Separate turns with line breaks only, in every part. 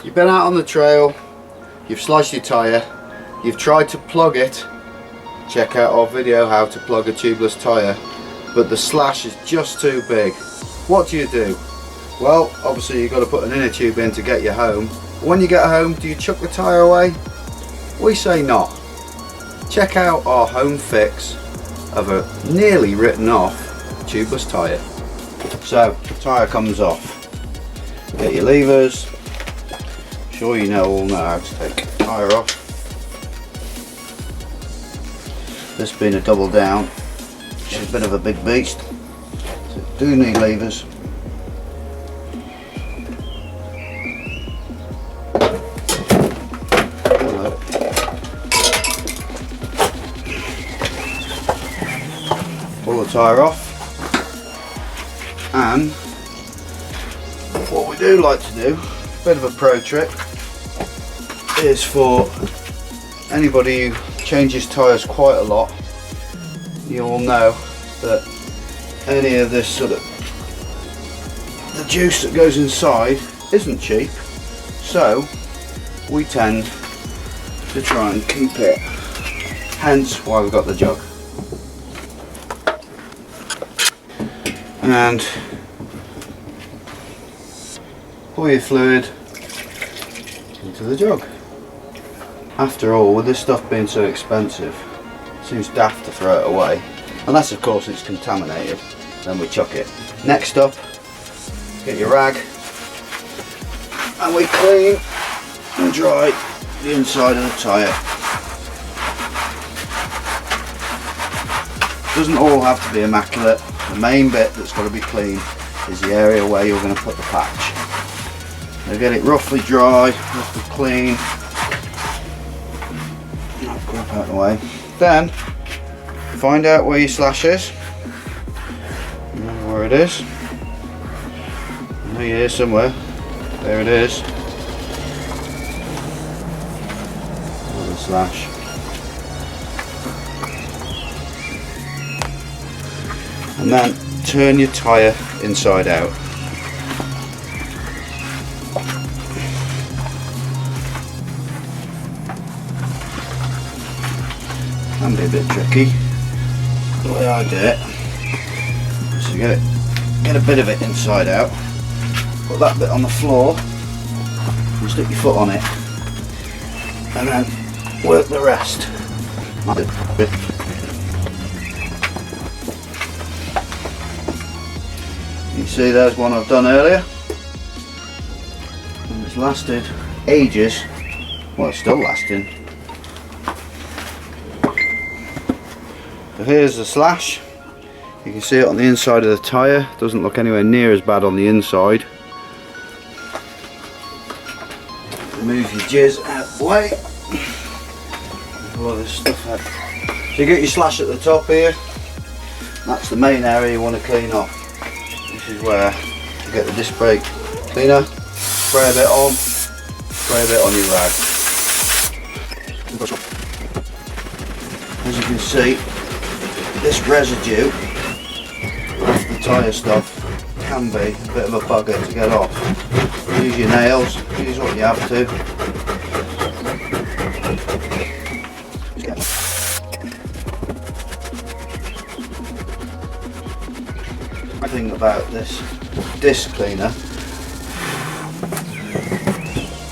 You've been out on the trail, you've sliced your tyre, you've tried to plug it. Check out our video how to plug a tubeless tyre, but the slash is just too big. What do? Well, obviously you've got to put an inner tube in to get you home. When you get home, do you chuck the tyre away? We say not. Check out our home fix of a nearly written off tubeless tyre. So, the tyre comes off. Get your levers. Sure you all know how to take the tyre off. This being a double down, which is a bit of a big beast, so do need levers. Pull the tyre off, and what we do like to do, a bit of a pro trick, is for anybody who changes tyres quite a lot, you will know that any of this sort of the juice that goes inside isn't cheap, so we tend to try and keep it, hence why we've got the jug. And pour your fluid into the jug. After all, with this stuff being so expensive, it seems daft to throw it away, unless of course it's contaminated, then we chuck it. Next up, get your rag and we clean and dry the inside of the tyre. Doesn't all have to be immaculate. The main bit that's got to be clean is the area where you're going to put the patch. Now get it roughly dry, roughly clean. Grab out of the way. Then find out where your slash is. Remember where it is. I know you're here somewhere. There it is. Another slash. And then turn your tyre inside out. Can be a bit tricky. The way I do it is to get a bit of it inside out, put that bit on the floor and stick your foot on it, and then work the rest. You see there's one I've done earlier, and it's lasted ages. Well, it's still lasting. So here's the slash. You can see it on the inside of the tyre. Doesn't look anywhere near as bad on the inside. Move your jizz out of the way. All this stuff out. So you get your slash at the top here. That's the main area you want to clean off. This is where you get the disc brake cleaner. Spray a bit on. Spray a bit on your rag. As you can see, this residue off the tyre stuff can be a bit of a bugger to get off. Use your nails, use what you have to. The thing about this disc cleaner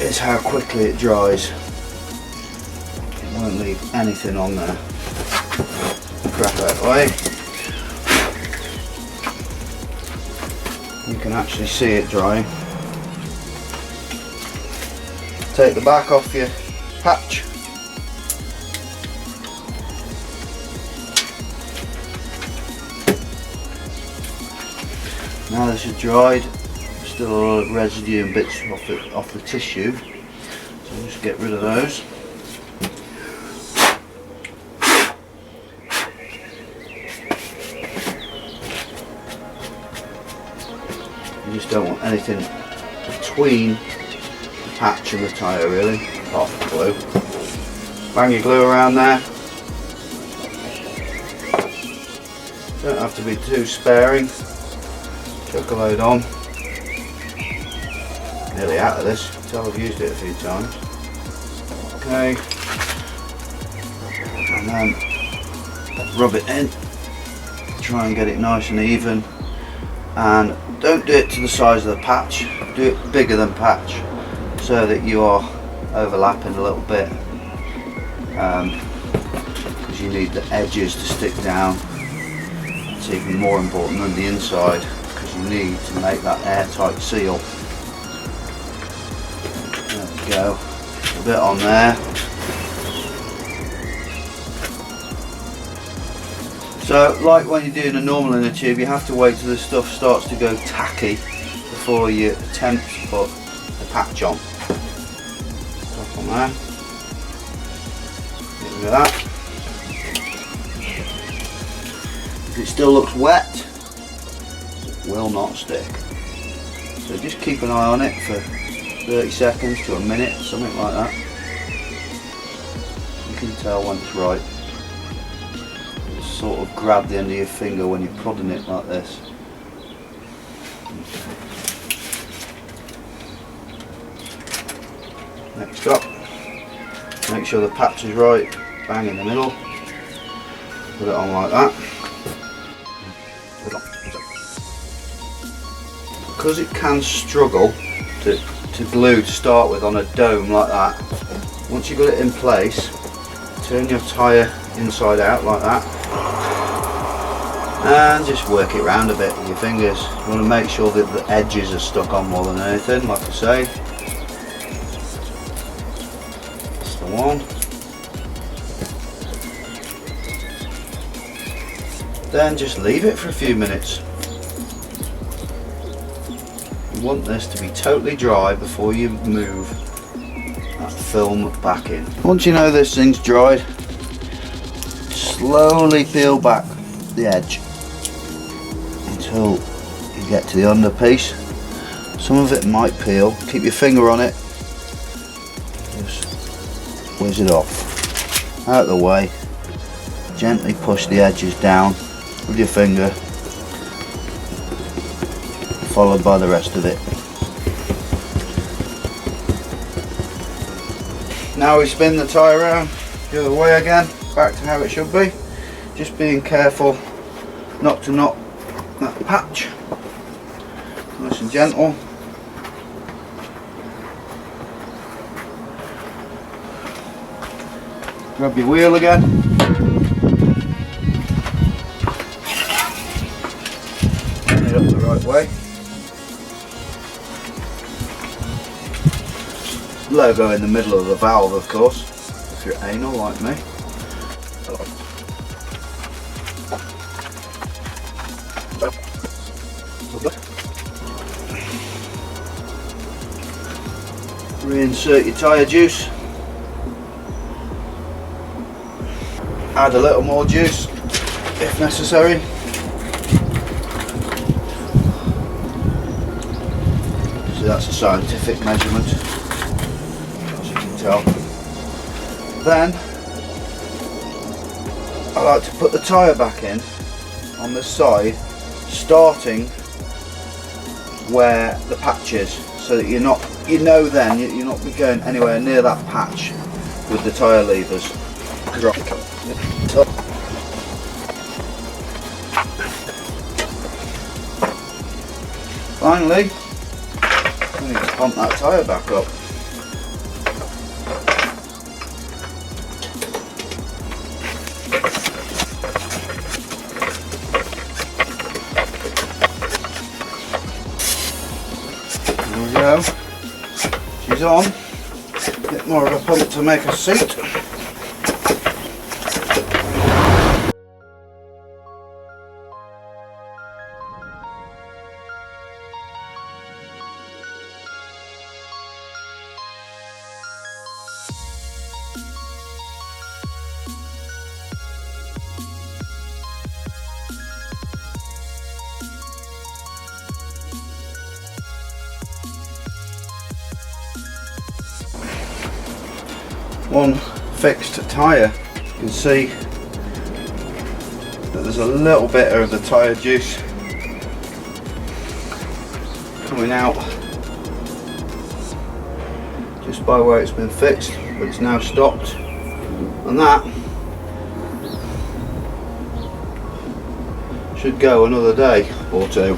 is how quickly it dries. It won't leave anything on there. Crap out of the way. You can actually see it drying. Take the back off your patch. Now this is dried, still a lot of residue and bits off the tissue. So just get rid of those. You just don't want anything between the patch and the tyre really, apart from glue. Bang your glue around there. Don't have to be too sparing. Chuck a load on. Nearly out of this, you can tell I've used it a few times. Okay. And then rub it in. Try and get it nice and even. And don't do it to the size of the patch, do it bigger than patch so that you are overlapping a little bit, because you need the edges to stick down. It's even more important than the inside because you need to make that airtight seal. There we go, a bit on there. So, like when you're doing a normal inner tube, you have to wait till the stuff starts to go tacky before you attempt to put the patch on. Top on there. Get rid of that. If it still looks wet, it will not stick. So just keep an eye on it for 30 seconds to a minute, something like that. You can tell when it's right. Sort of grab the end of your finger when you're prodding it like this. Next up, make sure the patch is right, bang in the middle, put it on like that. Because it can struggle to glue to start with on a dome like that, once you've got it in place, turn your tyre inside out like that and just work it round a bit with your fingers. You want to make sure that the edges are stuck on more than anything, like I say. That's the one. Then just leave it for a few minutes. You want this to be totally dry before you move that film back in. Once you know this thing's dried, slowly peel back the edge until you get to the under piece. Some of it might peel, keep your finger on it, just whiz it off, out of the way, gently push the edges down with your finger, followed by the rest of it. Now we spin the tyre around the other way again, back to how it should be. Just being careful not to knock that patch. Nice and gentle. Grab your wheel again. Turn it up the right way. Logo in the middle of the valve, of course, if you're anal like me. Reinsert your tyre juice. Add a little more juice if necessary. So that's a scientific measurement, as you can tell. Then I like to put the tyre back in on the side, starting where the patch is, so that you're not, then you're not going anywhere near that patch with the tyre levers. Finally, I need to pump that tyre back up. There we go. She's on. A bit more of a pump to make a seat. one fixed tyre. You can see that there's a little bit of the tyre juice coming out just by where it's been fixed, but it's now stopped, and that should go another day or two.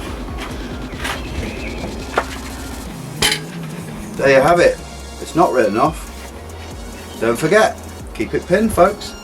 There you have it. It's not written off. Don't forget, keep it pinned, folks.